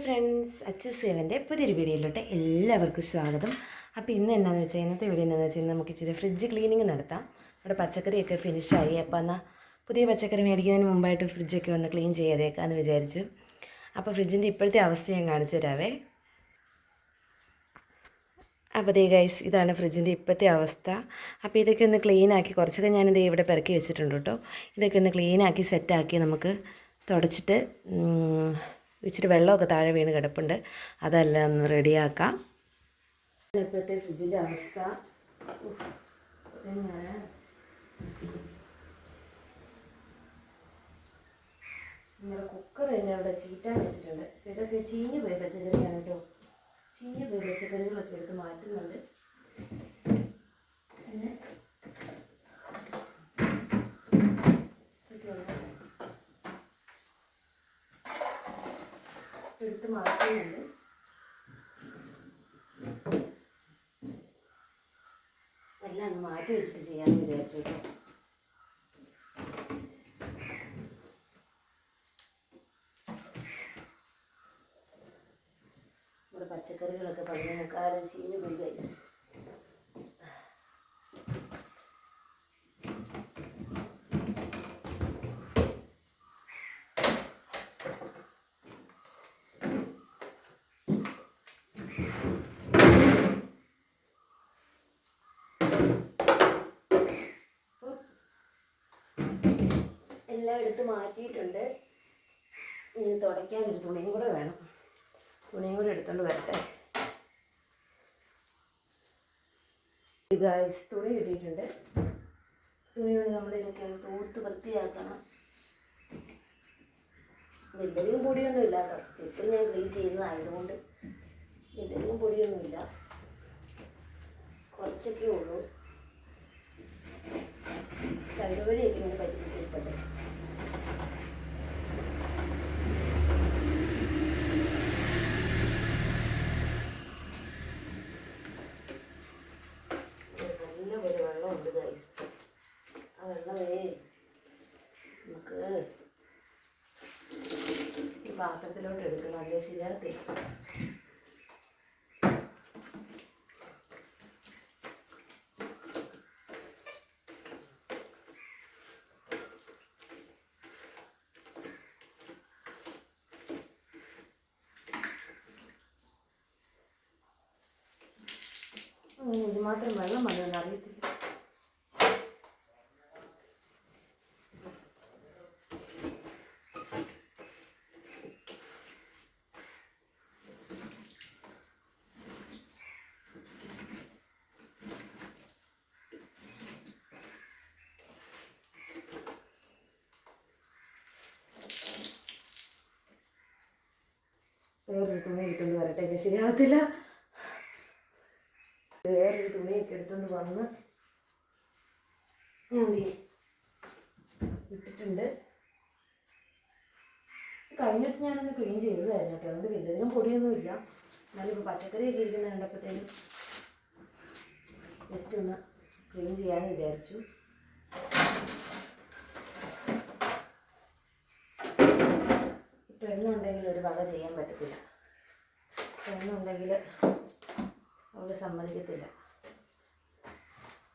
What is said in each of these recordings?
Hi friends, അച്ചസേവൻ്റെ പുതിയൊരു വീഡിയോയിലോട്ട് എല്ലാവർക്കും സ്വാഗതം. അപ്പോൾ ഇന്ന് എന്താണെന്ന് വെച്ചാൽ ഇന്നത്തെ വീഡിയോ എന്താണെന്ന് വെച്ചാൽ നമുക്ക് ഇച്ചിരി ഫ്രിഡ്ജ് ക്ലീനിങ് നടത്താം. നമ്മുടെ പച്ചക്കറിയൊക്കെ ഫിനിഷായി. അപ്പോൾ എന്നാൽ പുതിയ പച്ചക്കറി മേടിക്കുന്നതിന് മുമ്പായിട്ട് ഫ്രിഡ്ജൊക്കെ ഒന്ന് ക്ലീൻ ചെയ്യാതേക്കാമെന്ന് വിചാരിച്ചു. അപ്പോൾ ഫ്രിഡ്ജിൻ്റെ ഇപ്പോഴത്തെ അവസ്ഥ ഞാൻ കാണിച്ചു തരാവേ. അപ്പോൾ ദേ ഗൈസ്, ഇതാണ് ഫ്രിഡ്ജിൻ്റെ ഇപ്പോഴത്തെ അവസ്ഥ. അപ്പോൾ ഇതൊക്കെ ഒന്ന് ക്ലീനാക്കി കുറച്ചൊക്കെ ഞാനിത് ഇവിടെ പെറുക്കി വെച്ചിട്ടുണ്ട് കേട്ടോ. ഇതൊക്കെ ഒന്ന് ക്ലീനാക്കി സെറ്റാക്കി നമുക്ക് തുടച്ചിട്ട് ഇച്ചിരി വെള്ളമൊക്കെ താഴെ വീണ് കിടപ്പുണ്ട്, അതെല്ലാം ഒന്ന് റെഡിയാക്കാം. ഇപ്പോഴത്തെ ഫ്രിഡ്ജിൻ്റെ അവസ്ഥ നമ്മുടെ കുക്കർ തന്നെ അവിടെ ചീറ്റാൻ വെച്ചിട്ടുണ്ട്. ഇതൊക്കെ ചീഞ്ഞ് പോയി പച്ചക്കറിയാണ് കേട്ടോ. ചീഞ്ഞ് പോയി പച്ചക്കറികളൊക്കെ എടുത്ത് മാറ്റുന്നുണ്ട്. പിന്നെ എടുത്ത് മാറ്റുന്നുണ്ട്. എല്ലാം ഒന്ന് മാറ്റി വെച്ചിട്ട് ചെയ്യാമെന്ന് വിചാരിച്ചു കേട്ടോ. നമ്മുടെ പച്ചക്കറികളൊക്കെ 11 ചീഞ്ഞ് പോയി ഗൈസ്. എല്ലാം എടുത്ത് മാറ്റിയിട്ടുണ്ട്. ഇനി തുടയ്ക്കാനൊരു തുണിയും കൂടെ വേണം. തുണിയും കൂടെ എടുത്തുകൊണ്ട് വരട്ടെ. ഗൈസ്, തുണി കിട്ടിയിട്ടുണ്ട്. തുണി കൊണ്ട് നമ്മൾ ഇതൊക്കെ ഒന്ന് തൂത്ത് വൃത്തിയാക്കണം. വലിയധികം പൊടിയൊന്നുമില്ല കേട്ടോ. എപ്പോഴും ഞാൻ ക്ലീൻ ചെയ്യുന്നതായതുകൊണ്ട് വലിയധികം പൊടിയൊന്നുമില്ല, കുറച്ചൊക്കെ ഉള്ളൂ. സൈഡ് വഴിയൊക്കെ ഇങ്ങനെ പറ്റിപ്പിച്ചിട്ടുണ്ട്. നല്ലപോലെ വെള്ളമുണ്ട് ഗൈസ്. ആ വെള്ളമേ നമുക്ക് ഈ പാത്രത്തിലോട്ട് എടുക്കണം, അല്ലേ ശരിയാകത്തില്ല. ഇത് മാത്രം വെള്ളം മതിയെന്ന് അറിയത്തില്ല. വേറൊരു തുണി എടുത്തുകൊണ്ട് വരട്ടെ, ഇല്ല ശരിയാകത്തില്ല. വേറൊരു തുണിയൊക്കെ എടുത്തുകൊണ്ട് വന്ന് ഞാൻ ഇട്ടിട്ടുണ്ട്. കഴിഞ്ഞ ദിവസം ഞാനൊന്ന് ക്ലീൻ ചെയ്തതായിരുന്നു കേട്ടോ. അതുകൊണ്ട് വലിയധികം പൊടിയൊന്നുമില്ല. എന്നാലും ഇപ്പോൾ പച്ചക്കറിയൊക്കെ ഇരിക്കുന്ന കണ്ടപ്പോഴത്തേനും ജസ്റ്റ് ഒന്ന് ക്ലീൻ ചെയ്യാമെന്ന് വിചാരിച്ചു. പെണ്ണുണ്ടെങ്കിൽ ഒരു വക ചെയ്യാൻ പറ്റത്തില്ല. പെണ്ണുണ്ടെങ്കിൽ അവൾ സമ്മതിക്കത്തില്ല.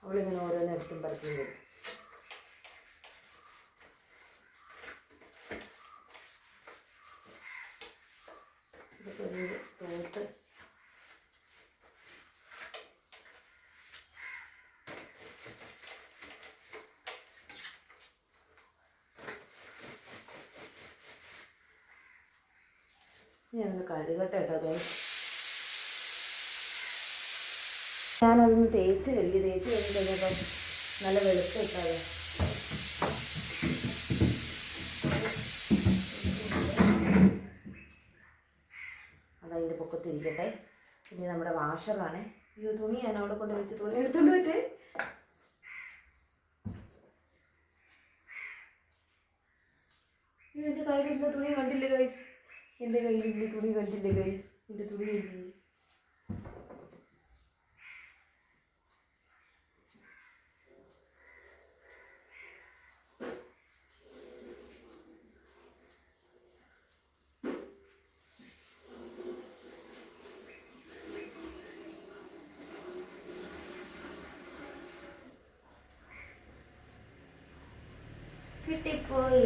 അവളിങ്ങനെ ഓരോന്നെടുത്തും പറക്കി വരും. ഇതൊക്കെ ഒരു തൂത്ത് ഞാനൊന്ന് കഴുകട്ടെ കേട്ടോ. ഞാനതൊന്ന് തേച്ച് കഴിഞ്ഞ് കഴിഞ്ഞപ്പോൾ നല്ല വെളുപ്പ് കിട്ടാതെ അതതിൻ്റെ പൊക്കത്തിരിക്കട്ടെ. പിന്നെ നമ്മുടെ വാഷറാണ്. അയ്യോ, തുണി ഞാൻ അവിടെ കൊണ്ട് വെച്ച് തുണി എടുത്തോണ്ട് പറ്റേ. എൻ്റെ കയ്യിലിരുന്ന തുണി കണ്ടില്ലേ ഗൈസ്? എൻ്റെ കയ്യിലിരുന്ന തുണി കണ്ടില്ലേ ഗൈസ്? എൻ്റെ തുണി കണ്ടില്ലേ? അടിപൊളി.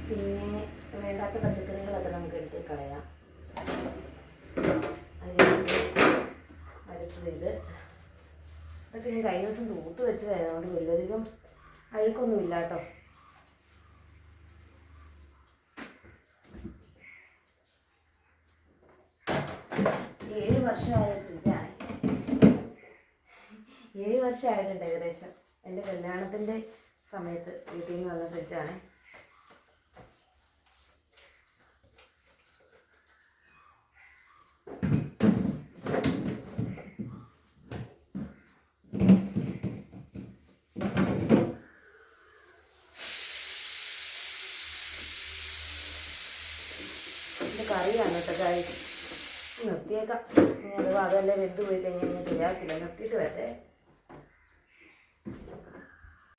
പിന്നെ വേണ്ടാത്ത പച്ചക്കറികളൊക്കെ നമുക്ക് എടുത്ത് കളയാം. അടുത്തത് ഇതൊക്കെ ഞാൻ കഴിഞ്ഞ ദിവസം തൂത്ത് വെച്ചതായിരുന്നു, അതുകൊണ്ട് വലിയധികം അഴുക്കൊന്നുമില്ല കേട്ടോ. വർഷമായ ഫ്രിഡ്ജാണ്. 7 വർഷമായിട്ടുണ്ട് ഏകദേശം. എൻ്റെ കല്യാണത്തിൻ്റെ സമയത്ത് വീട്ടിൽ നിന്ന് വന്ന ഫ്രിഡ്ജാണ്. ഇത് കറിയാണ് കേട്ടോ കാര്യം. നിർത്തിയേക്കാം. ഇനി അഥവാ അതെല്ലാം വെന്ത് പോയി കഴിഞ്ഞാൽ ഞാൻ ശരിയാക്കില്ല. നിർത്തിയിട്ട് വരട്ടെ.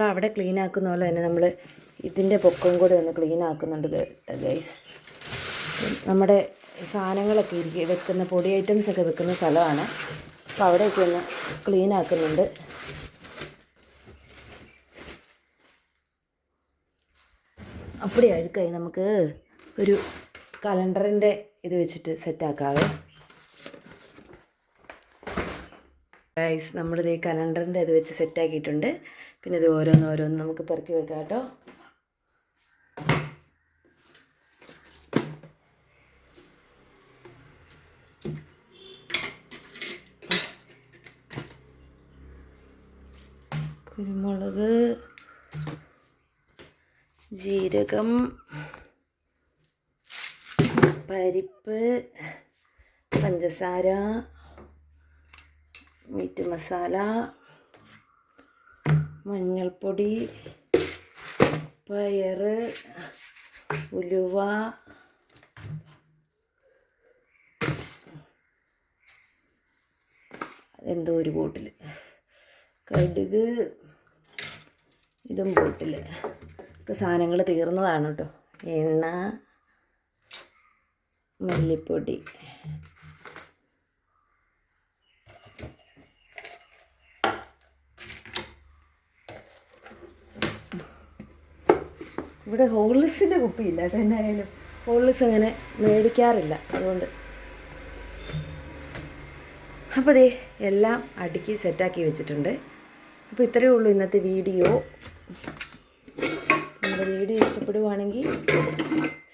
അവിടെ ക്ലീൻ ആക്കുന്ന പോലെ തന്നെ നമ്മൾ ഇതിൻ്റെ പൊക്കവും കൂടെ ഒന്ന് ക്ലീൻ ആക്കുന്നുണ്ട് കേട്ടോ ഗൈസ്. നമ്മുടെ സാധനങ്ങളൊക്കെ ഇരിക്കും, വെക്കുന്ന പൊടി ഐറ്റംസൊക്കെ വെക്കുന്ന സ്ഥലമാണ്. അപ്പോൾ അവിടെയൊക്കെ ഒന്ന് ക്ലീൻ ആക്കുന്നുണ്ട്. അപ്പടി അഴുക്കായി. നമുക്ക് ഒരു കലണ്ടറിൻ്റെ ഇത് വെച്ചിട്ട് സെറ്റാക്കാവേ ഗൈസ്. നമ്മളിത് ഈ കലണ്ടറിൻ്റെ ഇത് വെച്ച് സെറ്റാക്കിയിട്ടുണ്ട്. പിന്നെ ഇത് ഓരോന്നോരോന്ന് നമുക്ക് പെറുക്കി വെക്കാം കേട്ടോ. കുരുമുളക്, ജീരകം, പരിപ്പ്, പഞ്ചസാര, മീറ്റ് മസാല, മഞ്ഞൾപ്പൊടി, പയറ്, ഉലുവ, എന്തോ ഒരു ബോട്ടിൽ, കടുക്, ഇതും ബോട്ടിൽ. ഒക്കെ സാധനങ്ങൾ തീർന്നതാണ് കേട്ടോ. എണ്ണ, മല്ലിപ്പൊടി, ഇവിടെ ഹോർലിക്സിൻ്റെ കുപ്പിയില്ല കേട്ടോ. എന്നായാലും ഹോർലിക്സ് അങ്ങനെ മേടിക്കാറില്ല, അതുകൊണ്ട്. അപ്പോൾ ദേ എല്ലാം അടുക്കി സെറ്റാക്കി വെച്ചിട്ടുണ്ട്. അപ്പോൾ ഇത്രയേ ഉള്ളൂ ഇന്നത്തെ വീഡിയോ. നമ്മുടെ വീഡിയോ ഇഷ്ടപ്പെടുവാണെങ്കിൽ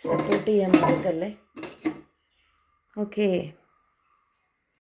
സപ്പോർട്ട് ചെയ്യാൻ മറക്കല്ലേ. ഓക്കേ.